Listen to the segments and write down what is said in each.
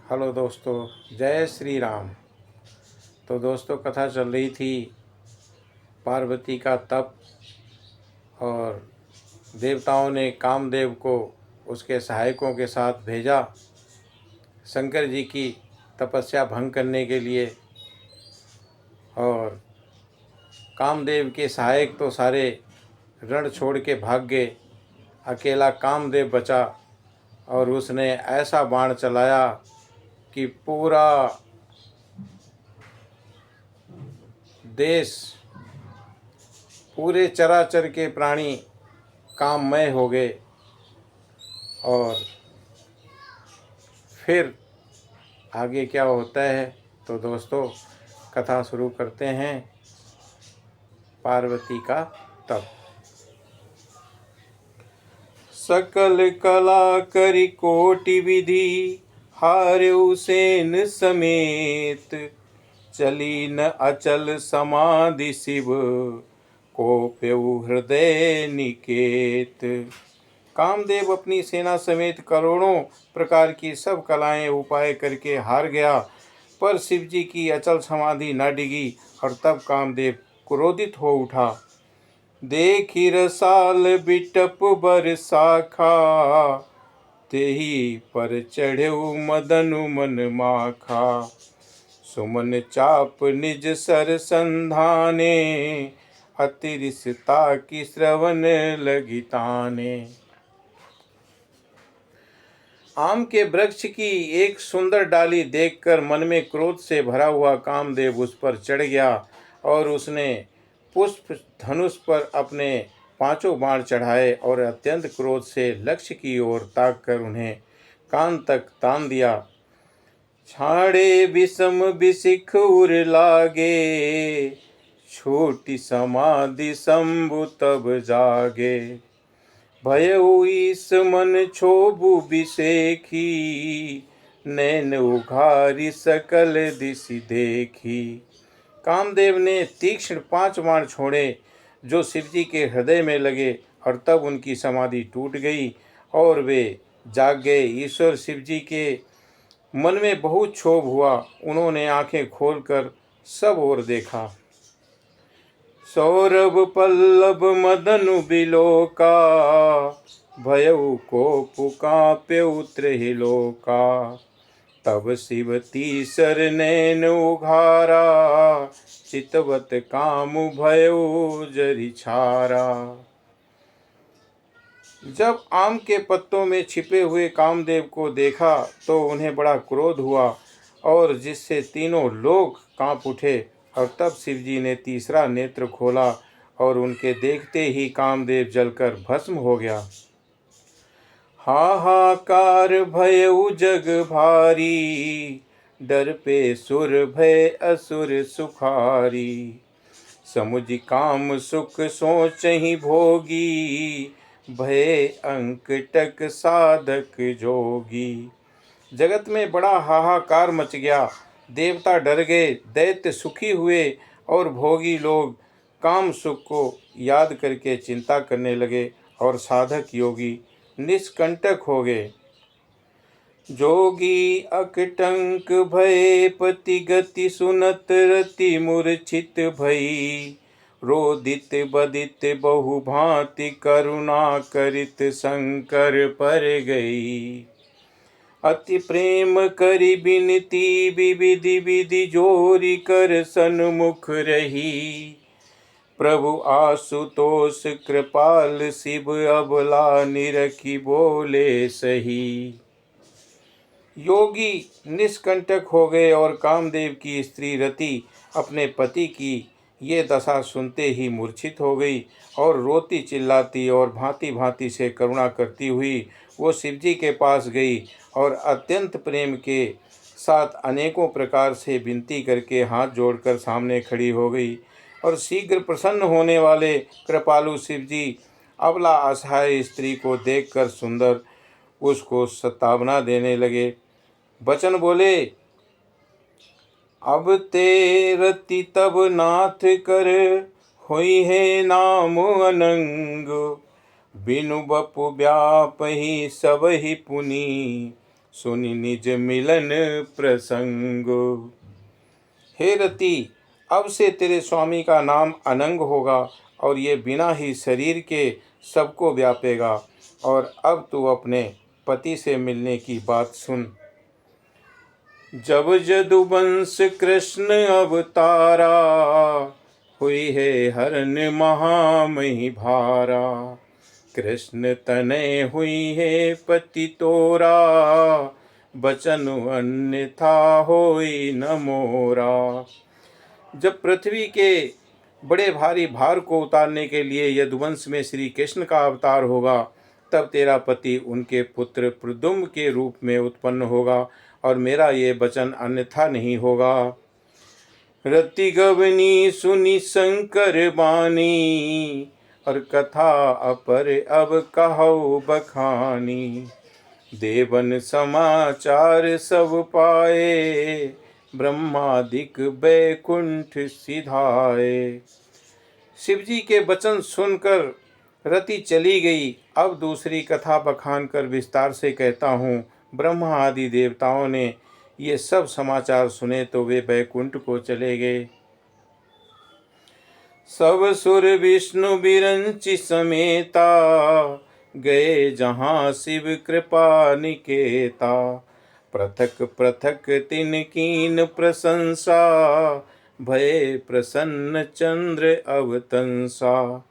Hello दोस्तों, जय श्री राम। तो दोस्तों, कथा चल रही थी पार्वती का तप, और देवताओं ने कामदेव को उसके सहायकों के साथ भेजा शंकर जी की तपस्या भंग करने के लिए। और कामदेव के सहायक तो सारे रण छोड़ के भाग गए, अकेला कामदेव बचा। और उसने ऐसा बाण चलाया कि पूरा देश, पूरे चराचर के प्राणी काममय हो गए। और फिर आगे क्या होता है, तो दोस्तों कथा शुरू करते हैं। पार्वती का तप। सकल कला करि कोटि विधि, हार्यु सेन समेत। चली न अचल समाधि शिव, कोप्यउ हृदय निकेत। कामदेव अपनी सेना समेत करोड़ों प्रकार की सब कलाएं उपाय करके हार गया, पर शिव जी की अचल समाधि न डिगी। और तब कामदेव क्रोधित हो उठा। देखी रसाल बिटप बर शाखा, तेहि पर चढ़ेउ मदनु मन माखा। सुमन चाप निज सर संधाने, अतिरिसता की श्रवण लगी ताने। आम के वृक्ष की एक सुंदर डाली देखकर मन में क्रोध से भरा हुआ कामदेव उस पर चढ़ गया, और उसने पुष्प धनुष पर अपने 5 बाण चढ़ाए और अत्यंत क्रोध से लक्ष्य की ओर ताक कर उन्हें कान तक तान दिया। छाड़े विषम विशिख उर लागे, छोटी समाधि शंभु तब जागे। भयउ ईस मन क्षोभु विषेखी, नैन उघारी सकल दिशि देखी। कामदेव ने तीक्ष्ण 5 बाण छोड़े जो शिवजी के हृदय में लगे, और तब उनकी समाधि टूट गई और वे जाग गए। ईश्वर शिवजी के मन में बहुत क्षोभ हुआ। उन्होंने आंखें खोलकर सब ओर देखा। सौरभ पल्लव मदनु बिलोका, भयउ कोपु कांप्यउ त्रिलोका। तब शिव तीसर नैन उघारा, चितवत कामु भयउ जरि छारा। जब आम के पत्तों में छिपे हुए कामदेव को देखा तो उन्हें बड़ा क्रोध हुआ, और जिससे तीनों लोग कांप उठे। और तब शिवजी ने तीसरा नेत्र खोला, और उनके देखते ही कामदेव जलकर भस्म हो गया। हाहाकार भयउ जग भारी, डर पे सुर भय असुर सुखारी। समुझ काम सुख सोचहि भोगी, भय अंकटक साधक जोगी। जगत में बड़ा हाहाकार मच गया। देवता डर गए, दैत्य सुखी हुए, और भोगी लोग काम सुख को याद करके चिंता करने लगे, और साधक योगी निष्कंटक हो गए। जोगी अकटंक भय पति गति, सुनत रति मूर्छित भई। रोदित बदित बहु भांति, करुणा करित शंकर पर गई। अति प्रेम करि बिनती, विविधि विधि जोरी कर सन्मुख रही। प्रभु आशुतोष कृपाल शिव, अबला निरखी बोले सही। योगी निष्कंटक हो गए, और कामदेव की स्त्री रति अपने पति की ये दशा सुनते ही मूर्छित हो गई, और रोती चिल्लाती और भांति भांति से करुणा करती हुई वो शिवजी के पास गई, और अत्यंत प्रेम के साथ अनेकों प्रकार से विनती करके हाथ जोड़कर सामने खड़ी हो गई। और शीघ्र प्रसन्न होने वाले कृपालु शिवजी अबला असहाय स्त्री को देखकर सुंदर उसको सतावना देने लगे। वचन बोले, अब ते रति तब नाथ कर, होई है नाम अनंग। बिनु बपु व्यापहि सबहि पुनि, सुनि निज मिलन प्रसंग। हे रति, अब से तेरे स्वामी का नाम अनंग होगा और ये बिना ही शरीर के सबको व्यापेगा। और अब तू अपने पति से मिलने की बात सुन। जब यदुवंश कृष्ण अवतारा, हुई है हरन महामही भारा। कृष्ण तनय हुई है पति तोरा, बचन अन्यथा होई न मोरा। जब पृथ्वी के बड़े भारी भार को उतारने के लिए यदुवंश में श्री कृष्ण का अवतार होगा, तब तेरा पति उनके पुत्र प्रद्युम्न के रूप में उत्पन्न होगा और मेरा ये वचन अन्यथा नहीं होगा। रति गवनी सुनी शंकर बानी, और कथा अपर अब कहो बखानी। देवन समाचार सब पाए, ब्रह्मादिक बैकुंठ सिधाए। शिवजी के वचन सुनकर रति चली गई। अब दूसरी कथा बखान कर विस्तार से कहता हूँ। ब्रह्मा आदि देवताओं ने ये सब समाचार सुने तो वे बैकुंठ को चले गए। सब सुर विष्णु बिरंचि समेता, गए जहाँ शिव कृपा निकेता। पृथक पृथक तिन कीन प्रशंसा, भय प्रसन्न चंद्र अवतंसा।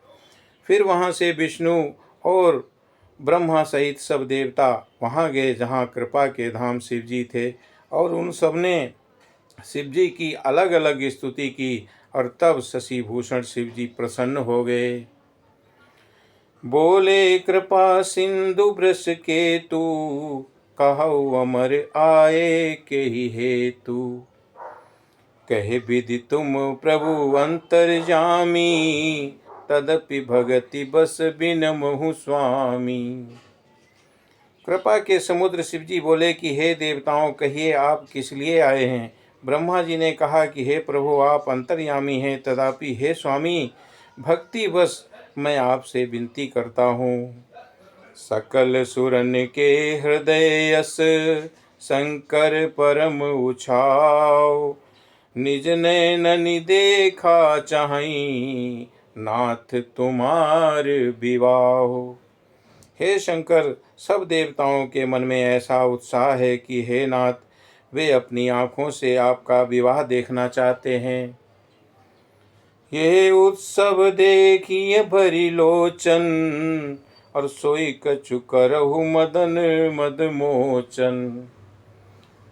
फिर वहाँ से विष्णु और ब्रह्मा सहित सब देवता वहाँ गए जहाँ कृपा के धाम शिवजी थे, और उन सब ने शिवजी की अलग अलग स्तुति की। और तब शशिभूषण शिवजी प्रसन्न हो गए। बोले कृपा सिंधु वृष केतु, कहौ अमर आए के ही हेतु। कहे विधि तुम प्रभु अंतर्यामी, तदपि भगति बस बिनमहु स्वामी। कृपा के समुद्र शिवजी बोले कि हे देवताओं, कहिए आप किस लिए आए हैं। ब्रह्मा जी ने कहा कि हे प्रभु, आप अंतर्यामी हैं, तथापि हे स्वामी, भक्ति बस मैं आपसे विनती करता हूँ। सकल सुरन के हृदय यस, शंकर परम उछाओ। निज नैननि देखा चाहि, नाथ तुम्हार विवाह। हे शंकर, सब देवताओं के मन में ऐसा उत्साह है कि हे नाथ, वे अपनी आँखों से आपका विवाह देखना चाहते हैं। ये उत्सव देखिए भरी लोचन, और सोई कछु करहु मदन मद मोचन।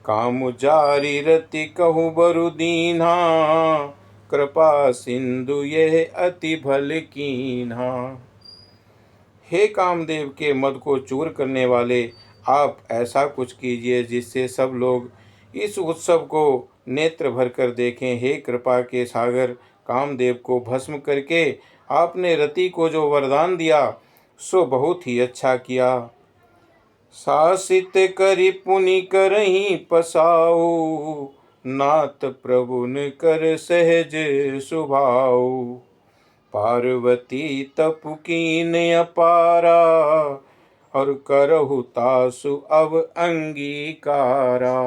काम जारी रति कहु बरु दीन्हा, कृपा सिंधु यह अति भल कीन्हा। हे कामदेव के मद को चूर करने वाले, आप ऐसा कुछ कीजिए जिससे सब लोग इस उत्सव को नेत्र भर कर देखें। हे कृपा के सागर, कामदेव को भस्म करके आपने रति को जो वरदान दिया सो बहुत ही अच्छा किया। शासित करि पुनि करहि पसाऊ, नाथ प्रभुन कर सहज सुभाऊ। पार्वती तपु कीन अपारा, और करहु तासु अब अंगीकारा।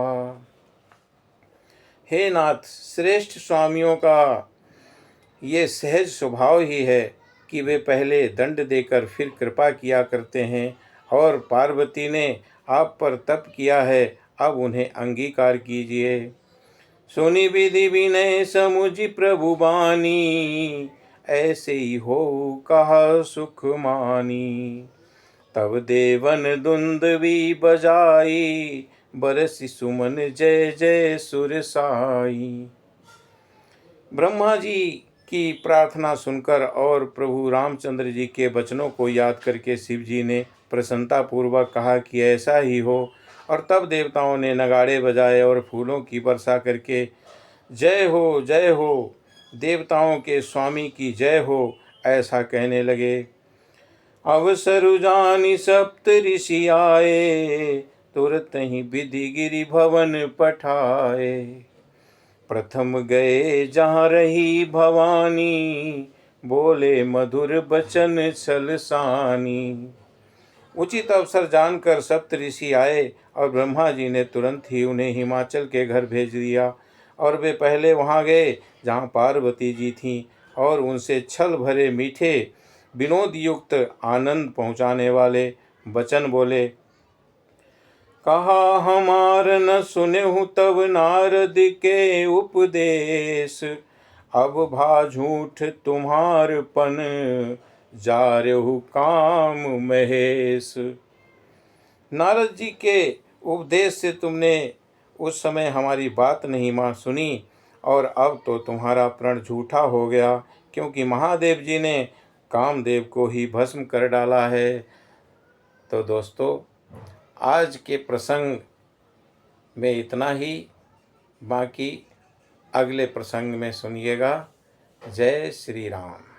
हे नाथ, श्रेष्ठ स्वामियों का ये सहज स्वभाव ही है कि वे पहले दंड देकर फिर कृपा किया करते हैं, और पार्वती ने आप पर तप किया है, अब उन्हें अंगीकार कीजिए। सुनि विधि विनय समुझि प्रभु बानी, ऐसे ही हो कहा सुख मानी। तब देवन दुंदवी बजाई, बरसि सुमन जय जय सुर साई। ब्रह्मा जी की प्रार्थना सुनकर और प्रभु रामचंद्र जी के वचनों को याद करके शिव जी ने प्रसन्नता पूर्वक कहा कि ऐसा ही हो। और तब देवताओं ने नगाड़े बजाए और फूलों की वर्षा करके जय हो, देवताओं के स्वामी की जय हो, ऐसा कहने लगे। अवसरु जानि सप्त ऋषि आए, तुरत ही विधि गिरि भवन पठाए। प्रथम गए जहाँ रही भवानी, बोले मधुर बचन छल सानी। उचित अवसर जानकर सप्तऋषि आए और ब्रह्मा जी ने तुरंत ही उन्हें हिमाचल के घर भेज दिया। और वे पहले वहाँ गए जहाँ पार्वती जी थीं और उनसे छल भरे मीठे विनोद युक्त आनंद पहुँचाने वाले वचन बोले। कहा हमार न सुनेहु तब नारद के उपदेश, अब भा झूठ तुम्हारपन जारहु काम महेश। नारद जी के उपदेश से तुमने उस समय हमारी बात नहीं सुनी और अब तो तुम्हारा प्रण झूठा हो गया, क्योंकि महादेव जी ने कामदेव को ही भस्म कर डाला है। तो दोस्तों, आज के प्रसंग में इतना ही, बाकी अगले प्रसंग में सुनिएगा। जय श्री राम।